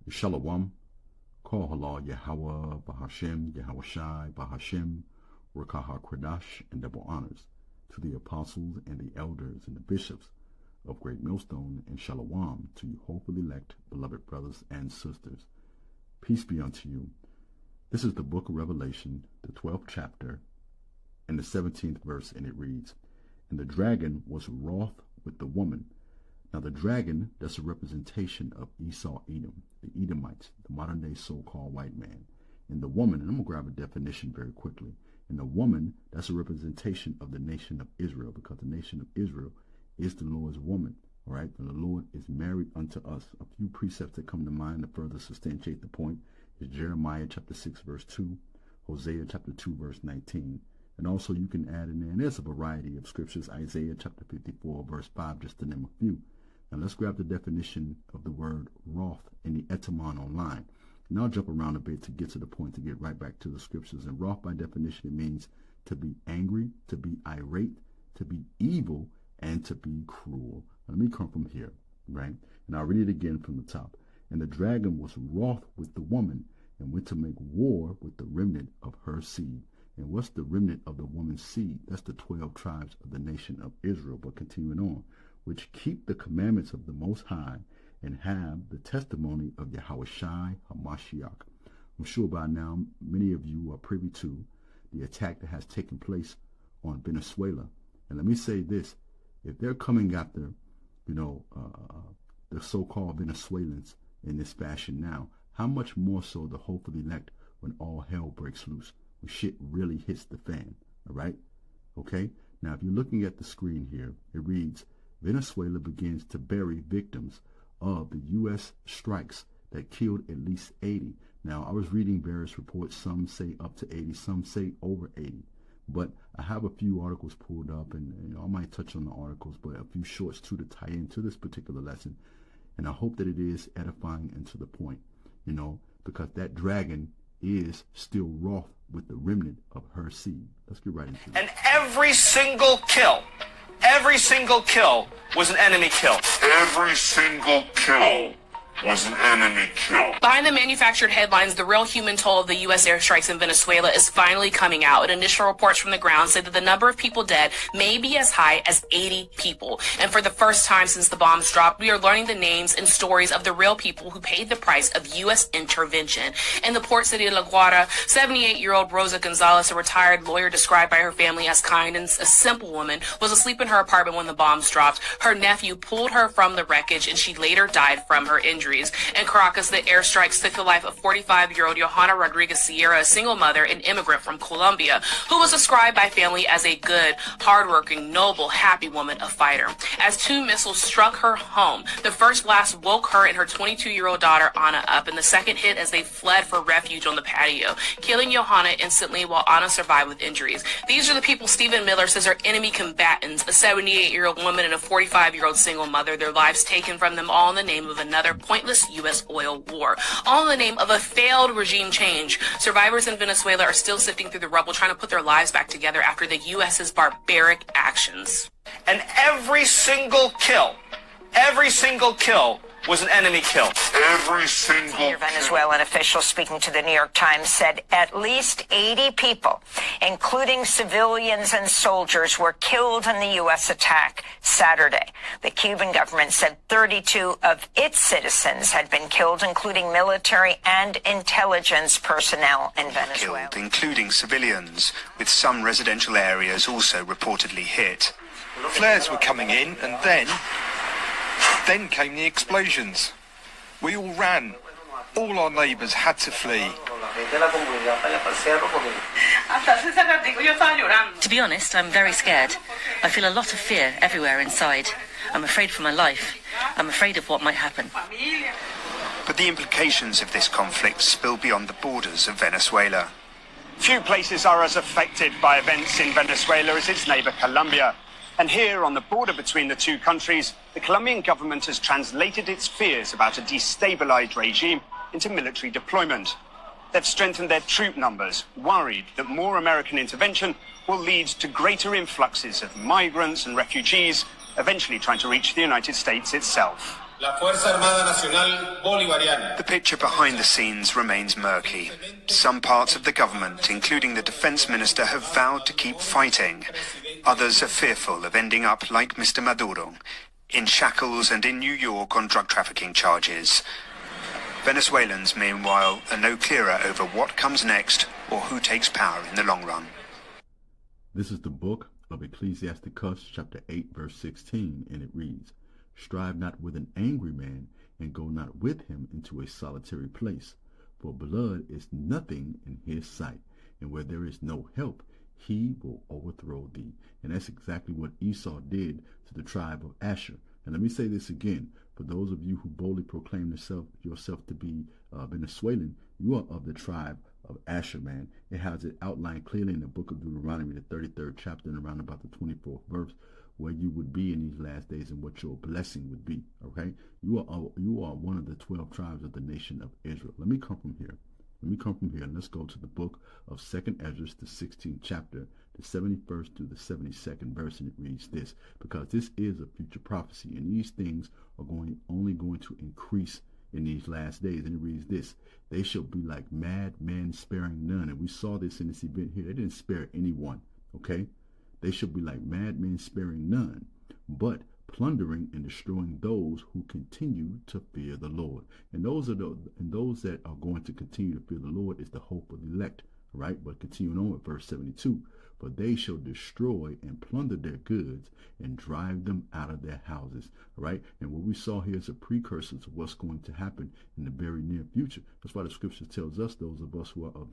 Shalom, Kol Halal Yahweh, Bahashem, Yahweh Bahashem, Rakaha Kradash, and double honors to the apostles and the elders and the bishops of Great Millstone, and Shalom to you hopefully elect, beloved brothers and sisters. Peace be unto you. This is the book of Revelation, the 12th chapter, and the 17th verse, and it reads, "And the dragon was wroth with the woman." Now the dragon, that's a representation of Esau, Edom, the Edomites, the modern day so-called white man. And the woman, and I'm going to grab a definition very quickly. And the woman, that's a representation of the nation of Israel, because the nation of Israel is the Lord's woman. All right, and the Lord is married unto us. A few precepts that come to mind to further substantiate the point is Jeremiah chapter 6 verse 2, Hosea chapter 2 verse 19. And also you can add in there, and there's a variety of scriptures, Isaiah chapter 54 verse 5, just to name a few. Now let's grab the definition of the word wroth in the etymon online. And I'll jump around a bit to get to the point, to get right back to the scriptures. And wroth by definition, it means to be angry, to be irate, to be evil, and to be cruel. Now, let me come from here, right? And I'll read it again from the top. "And the dragon was wroth with the woman, and went to make war with the remnant of her seed." And what's the remnant of the woman's seed? That's the 12 tribes of the nation of Israel. But continuing on, "which keep the commandments of the Most High, and have the testimony of Yahushai HaMashiach." I'm sure by now many of you are privy to the attack that has taken place on Venezuela. And let me say this: if they're coming after, the so-called Venezuelans in this fashion now, how much more so the hopeful elect when all hell breaks loose, when shit really hits the fan? All right? Okay? Now, if you're looking at the screen here, it reads, "Venezuela begins to bury victims of the U.S. strikes that killed at least 80. Now, I was reading various reports. Some say up to 80, some say over 80. But I have a few articles pulled up, and I might touch on the articles, but a few shorts too to tie into this particular lesson. And I hope that it is edifying and to the point, because that dragon is still wroth with the remnant of her seed. Let's get right into it. And every single kill was an enemy kill. Every single kill was an enemy kill. Behind the manufactured headlines, the real human toll of the U.S. airstrikes in Venezuela is finally coming out. Initial reports from the ground say that the number of people dead may be as high as 80 people. And for the first time since the bombs dropped, we are learning the names and stories of the real people who paid the price of U.S. intervention. In the port city of La Guardia, 78-year-old Rosa Gonzalez, a retired lawyer described by her family as kind and a simple woman, was asleep in her apartment when the bombs dropped. Her nephew pulled her from the wreckage, and she later died from her injuries. In Caracas, the airstrikes took the life of 45-year-old Johanna Rodriguez Sierra, a single mother and immigrant from Colombia, who was described by family as a good, hardworking, noble, happy woman, a fighter. As two missiles struck her home, the first blast woke her and her 22-year-old daughter, Anna, up, and the second hit as they fled for refuge on the patio, killing Johanna instantly while Anna survived with injuries. These are the people Stephen Miller says are enemy combatants, a 78-year-old woman and a 45-year-old single mother, their lives taken from them all in the name of another pointless U.S. oil war, all in the name of a failed regime change. Survivors in Venezuela are still sifting through the rubble, trying to put their lives back together after the U.S.'s barbaric actions. And every single kill was an enemy kill. Every single Senior Venezuelan official speaking to the New York Times said at least 80 people, including civilians and soldiers, were killed in the U.S. attack Saturday. The Cuban government said 32 of its citizens had been killed, including military and intelligence personnel in Venezuela. Killed, including civilians, with some residential areas also reportedly hit. Flares were coming in, and then came the explosions. We all ran. All our neighbours had to flee. To be honest, I'm very scared. I feel a lot of fear everywhere inside. I'm afraid for my life. I'm afraid of what might happen. But the implications of this conflict spill beyond the borders of Venezuela. Few places are as affected by events in Venezuela as its neighbour Colombia. And here, on the border between the two countries, the Colombian government has translated its fears about a destabilized regime into military deployment. They've strengthened their troop numbers, worried that more American intervention will lead to greater influxes of migrants and refugees, eventually trying to reach the United States itself. La Fuerza Armada Nacional Bolivariana. The picture behind the scenes remains murky. Some parts of the government, including the defense minister, have vowed to keep fighting. Others are fearful of ending up like Mr. Maduro, in shackles and in New York on drug trafficking charges. Venezuelans, meanwhile, are no clearer over what comes next or who takes power in the long run. This is the book of Ecclesiasticus, chapter 8, verse 16, and it reads, Strive not with an angry man, and go not with him into a solitary place. For blood is nothing in his sight, and where there is no help, he will overthrow thee. And that's exactly what Esau did to the tribe of Asher. And let me say this again, for those of you who boldly proclaim yourself to be Venezuelan, you are of the tribe of Asher, man. It has it outlined clearly in the book of Deuteronomy, the 33rd chapter, and around about the 24th verse, where you would be in these last days and what your blessing would be. Okay, you are one of the 12 tribes of the nation of Israel. Let me come from here and let's go to the book of 2nd Ezra, the 16th chapter, the 71st through the 72nd verse, and it reads this, because this is a future prophecy, and these things are only going to increase in these last days. And it reads this, they shall be like mad men, sparing none. And we saw this in this event here. They didn't spare anyone. Okay, they shall be like mad men, sparing none, but plundering and destroying those who continue to fear the Lord. And those that are going to continue to fear the Lord is the hope of the elect, right? But continuing on with verse 72, for they shall destroy and plunder their goods and drive them out of their houses, right? And what we saw here is a precursor to what's going to happen in the very near future. That's why the scripture tells us, those of us who are of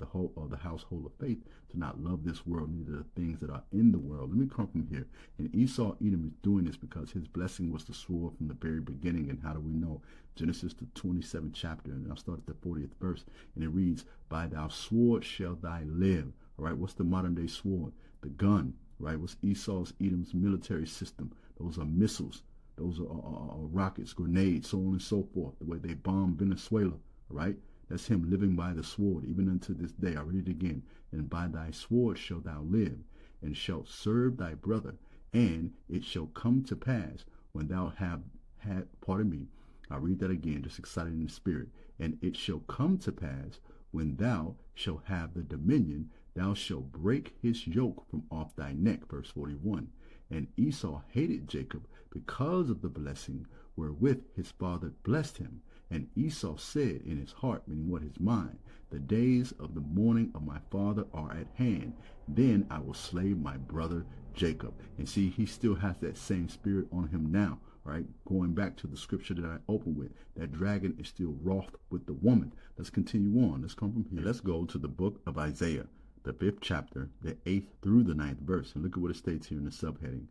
the household of faith, to not love this world, neither the things that are in the world. Let me come from here. And Esau Edom is doing this because his blessing was the sword from the very beginning. And how do we know? Genesis the 27th chapter, and I'll start at the 40th verse, and it reads, by thy sword shall thy live. All right, what's the modern day sword? The gun, right? What's Edom's military system? Those are missiles. Those are rockets, grenades, so on and so forth. The way they bomb Venezuela, right? That's him living by the sword, even unto this day. I read it again. And by thy sword shalt thou live, and shalt serve thy brother. And it shall come to pass when thou have had, pardon me, I'll read that again, just excited in the spirit. And it shall come to pass when thou shalt have the dominion, thou shalt break his yoke from off thy neck. Verse 41. And Esau hated Jacob because of the blessing wherewith his father blessed him. And Esau said in his heart, meaning what, his mind, the days of the mourning of my father are at hand. Then I will slay my brother Jacob. And see, he still has that same spirit on him now, right? Going back to the scripture that I opened with, that dragon is still wroth with the woman. Let's continue on. Let's come from here. Let's go to the book of Isaiah, the 5th chapter, the 8th through the 9th verse. And look at what it states here in the subheading.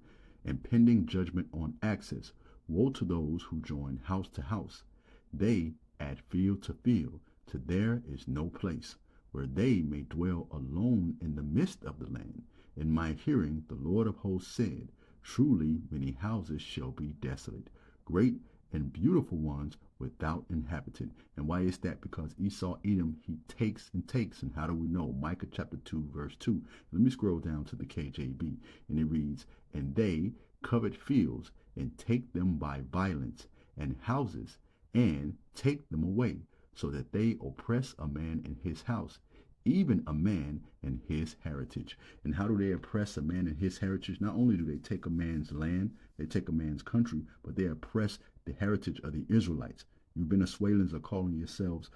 Impending judgment on access. Woe to those who join house to house. They add field to field, to there is no place, where they may dwell alone in the midst of the land. In my hearing the Lord of hosts said, truly many houses shall be desolate, great and beautiful ones without inhabitant. And why is that? Because Esau Edom, he takes and takes. And how do we know? Micah chapter 2 verse 2. Let me scroll down to the KJV, and it reads, and they covet fields and take them by violence, and houses and take them away, so that they oppress a man in his house, even a man in his heritage. And how do they oppress a man in his heritage? Not only do they take a man's land, they take a man's country, but they oppress the heritage of the Israelites. You Venezuelans are calling yourselves,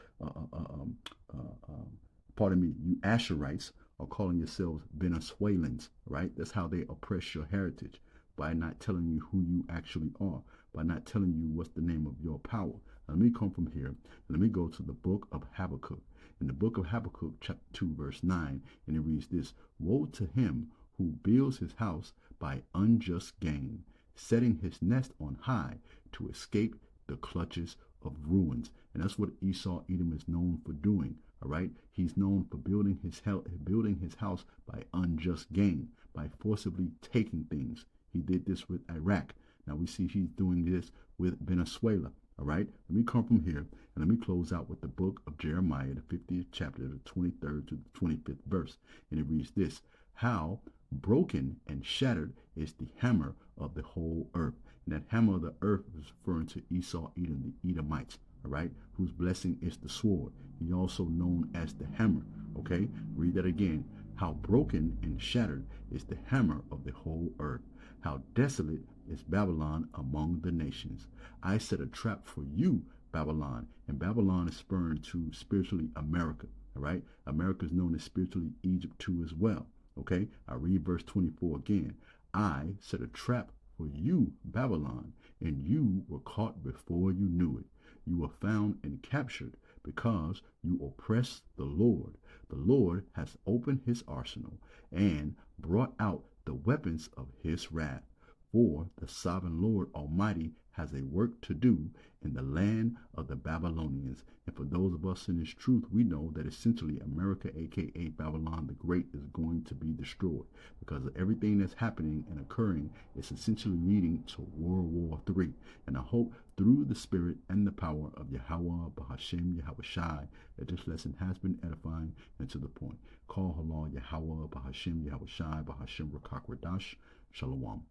pardon me, you Asherites are calling yourselves Venezuelans, right? That's how they oppress your heritage, by not telling you who you actually are, by not telling you what's the name of your power. Now, let me come from here. Let me go to the book of Habakkuk. In the book of Habakkuk, chapter 2, verse 9, and it reads this, woe to him who builds his house by unjust gain, setting his nest on high to escape the clutches of ruins. And that's what Esau Edom is known for doing. All right, he's known for building his house by unjust gain, by forcibly taking things. He did this with Iraq. Now we see he's doing this with Venezuela. All right, let me come from here and let me close out with the book of Jeremiah, the 50th chapter, the 23rd to the 25th verse. And it reads this, how broken and shattered is the hammer of the whole earth. And that hammer of the earth is referring to Esau, Edom, the Edomites, all right, whose blessing is the sword. He also known as the hammer, okay? Read that again. How broken and shattered is the hammer of the whole earth. How desolate is Babylon among the nations. I set a trap for you, Babylon. And Babylon is referring to spiritually America, all right? America is known as spiritually Egypt too as well, okay? I read verse 24 again. I set a trap for you, Babylon, and you were caught before you knew it. You were found and captured because you oppressed the Lord. The Lord has opened his arsenal and brought out the weapons of his wrath. For the sovereign Lord Almighty has a work to do in the land of the Babylonians. And for those of us in this truth, we know that essentially America, aka Babylon the Great, is going to be destroyed because of everything that's happening and occurring is essentially leading to World War III. And I hope through the spirit and the power of Yahweh, Bahashem, Yahweh Shai, that this lesson has been edifying and to the point. Call Halal Yahweh, Bahashem, Yahweh Shai, Bahashem, Rakak Radash. Shalom.